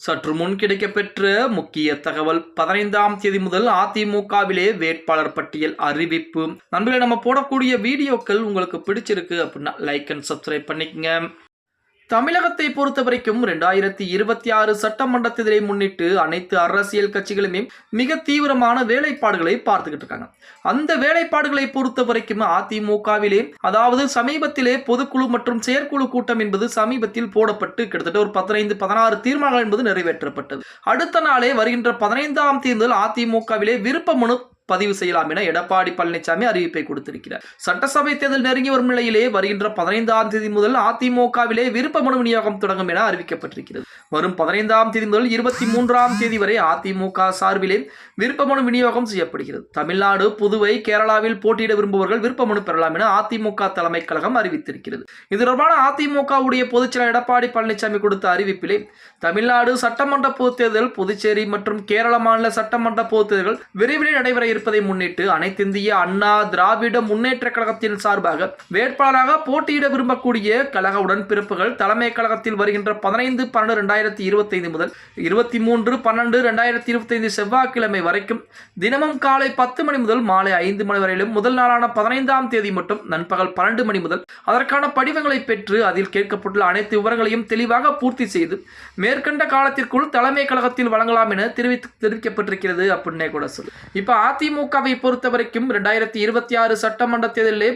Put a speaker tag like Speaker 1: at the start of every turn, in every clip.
Speaker 1: சற்று முன் கிடைக்கப்பெற்ற முக்கிய தகவல் 15ஆம் தேதி முதல் அதிமுகவிலே வேட்பாளர் பட்டியல் அறிவிப்பு. நண்பர்களே, நம்ம போடக்கூடிய வீடியோக்கள் உங்களுக்கு பிடிச்சிருக்கு அப்படின்னா லைக் அண்ட் சப்ஸ்கிரைப் பண்ணிக்கங்க. தமிழகத்தை பொறுத்த வரைக்கும் 2026 சட்டமன்ற தேர்தலை முன்னிட்டு அனைத்து அரசியல் கட்சிகளுமே மிக தீவிரமான வேலைப்பாடுகளை பார்த்துக்கிட்டு இருக்காங்க. அந்த வேலைப்பாடுகளை பொறுத்த வரைக்கும் அதிமுகவிலே அதாவது சமீபத்திலே பொதுக்குழு மற்றும் செயற்குழு கூட்டம் என்பது சமீபத்தில் போடப்பட்டு கிட்டத்தட்ட ஒரு 15-16 தீர்மானங்கள் என்பது நிறைவேற்றப்பட்டது. அடுத்த நாளே வருகின்ற 15ஆம் தேதி அதிமுகவிலே விருப்ப மனு பதிவு செய்யலாம் என எடப்பாடி பழனிசாமி அறிவிப்பை கொடுத்திருக்கிறார். சட்டசபை தேர்தல் நெருங்கி வரும் நிலையிலே வருகின்ற 15ஆம் தேதி முதல் அதிமுகவிலே விருப்ப மனு விநியோகம் தொடங்கும் என அறிவிக்கப்பட்டிருக்கிறது. வரும் 15ஆம் தேதி முதல் 23ஆம் தேதி வரை அதிமுக சார்பிலே விருப்ப மனு விநியோகம் செய்யப்படுகிறது. தமிழ்நாடு, புதுவை, கேரளாவில் போட்டியிட விரும்புபவர்கள் விருப்ப மனு பெறலாம் என அதிமுக தலைமை கழகம் அறிவித்திருக்கிறது. இது தொடர்பான அதிமுகவுடைய பொதுச்செயலாளர் எடப்பாடி பழனிசாமி கொடுத்த அறிவிப்பிலே தமிழ்நாடு சட்டமன்ற பொதுத் தேர்தல், புதுச்சேரி மற்றும் கேரள மாநில சட்டமன்ற பொதுத் தேர்தல்கள் விரைவில் நடைபெற இருப்பதை முன்னிட்டு அனைத்திந்திய அண்ணா திராவிட முன்னேற்ற கழகத்தின் சார்பாக வேட்பாளராக போட்டியிட விரும்பக்கூடிய கழக உடன்பிறப்புகள் தலைமை கழகத்தில் வருகின்ற 15-12-2025 முதல் 23-12-2025 செவ்வாய்க்கிழமை வரைக்கும் தினமும் காலை 10 மணி முதல் மாலை 5 மணி வரையிலும் முதல் நாளான 15ஆம் தேதி மட்டும் நண்பகல் 12 மணி முதல் அதற்கான படிவங்களை பெற்று அதில் கேட்கப்பட்டுள்ள அனைத்து விவரங்களையும் தெளிவாக பூர்த்தி செய்து மேற்கண்ட காலத்திற்குள் தலைமை கழகத்தில் வழங்கலாம் என தெரிவிக்கப்பட்டிருக்கிறது அப்படின்னே கூட சொல்லு. இப்ப அதிமுகவை பொறுத்த வரைக்கும் 2026 சட்டமன்ற தேர்தலிலே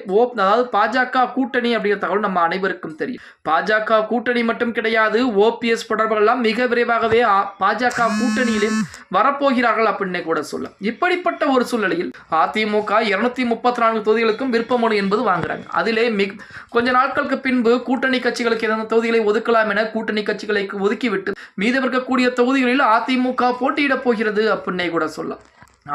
Speaker 1: அதாவது பாஜக கூட்டணி அப்படிங்கிற தகவல் நம்ம அனைவருக்கும் தெரியும். பாஜக கூட்டணி மட்டும் கிடையாது, ஓபிஎஸ் தொடர்புகள் எல்லாம் மிக விரைவாகவே பாஜக கூட்டணியிலே வரப்போகிறார்கள் அப்படின்னு கூட சொல்ல. இப்படிப்பட்ட ஒரு சூழ்நிலையில் அதிமுக 234 தொகுதிகளுக்கும் விருப்ப மனு என்பது வாங்குறாங்க. அதிலே கொஞ்ச நாட்களுக்கு பின்பு கூட்டணி கட்சிகளுக்கு எந்த தொகுதிகளை ஒதுக்கலாம் என கூட்டணி கட்சிகளை ஒதுக்கிவிட்டு மீதம் இருக்கக்கூடிய தொகுதிகளில் அதிமுக போட்டியிட போகிறது அப்படின்னே கூட சொல்லலாம்.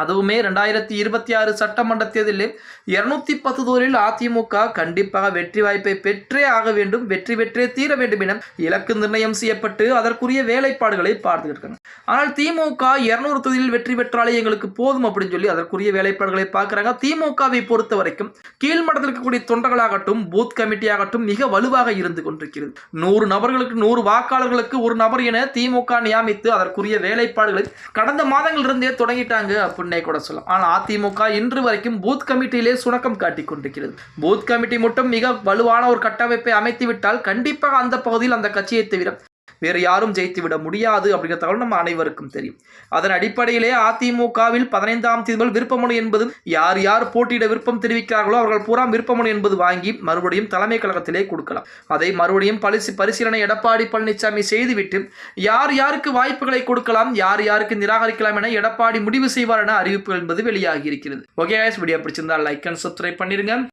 Speaker 1: அதுவுமே 2026 சட்டமன்ற தேர்தலில் 210 தொகுதிகளில் அதிமுக கண்டிப்பாக வெற்றி வாய்ப்பை பெற்றே ஆக வேண்டும், வெற்றி பெற்றே தீர வேண்டும் என இலக்கு நிர்ணயம் செய்யப்பட்டு அதற்குரிய வேலைப்பாடுகளை பார்த்துக்கிட்டு இருக்காங்க. ஆனால் திமுக 200 தொகுதியில் வெற்றி பெற்றாலே எங்களுக்கு போதும் அப்படின்னு சொல்லி அதற்குரிய வேலைப்பாடுகளை பார்க்குறாங்க. திமுகவை பொறுத்த வரைக்கும் கீழ்மட்டத்தில் இருக்கக்கூடிய தொண்டர்களாகட்டும், பூத் கமிட்டி ஆகட்டும் மிக வலுவாக இருந்து கொண்டிருக்கிறது. 100 நபர்களுக்கு 100 வாக்காளர்களுக்கு ஒரு நபர் என திமுக நியமித்து அதற்குரிய வேலைப்பாடுகளை கடந்த மாதங்களிலிருந்தே தொடங்கிட்டாங்க கூட சொல்லலாம். ஆனால் அதிமுக இன்று வரைக்கும் பூத் கமிட்டியிலே சுணக்கம் காட்டிக் கொண்டிருக்கிறது. பூத் கமிட்டி மட்டும் மிக வலுவான ஒரு கட்டமைப்பை அமைத்து விட்டால் கண்டிப்பாக அந்த பகுதியில் அந்த கட்சியை தவிர வேறு யாரும் ஜெயித்துவிட முடியாது அப்படிங்கிற தகவல் நம்ம அனைவருக்கும் தெரியும். அதன் அடிப்படையிலே அதிமுகவில் 15ஆம் தேதி முதல் விருப்ப மனு என்பது யார் யார் போட்டியிட விருப்பம் தெரிவிக்கிறார்களோ அவர்கள் பூரா விருப்ப மனு என்பது வாங்கி மறுபடியும் தலைமை கழகத்திலே கொடுக்கலாம். அதை மறுபடியும் பரிசீலனை எடப்பாடி பழனிசாமி செய்துவிட்டு யார் யாருக்கு வாய்ப்புகளை கொடுக்கலாம், யார் யாருக்கு நிராகரிக்கலாம் என எடப்பாடி முடிவு செய்வார் என அறிவிப்பு என்பது வெளியாகி இருக்கிறது. ஓகே, வீடியோ பிடிச்சிருந்தால் லைக் அண்ட் சப்ஸ்கிரைப் பண்ணிருங்க.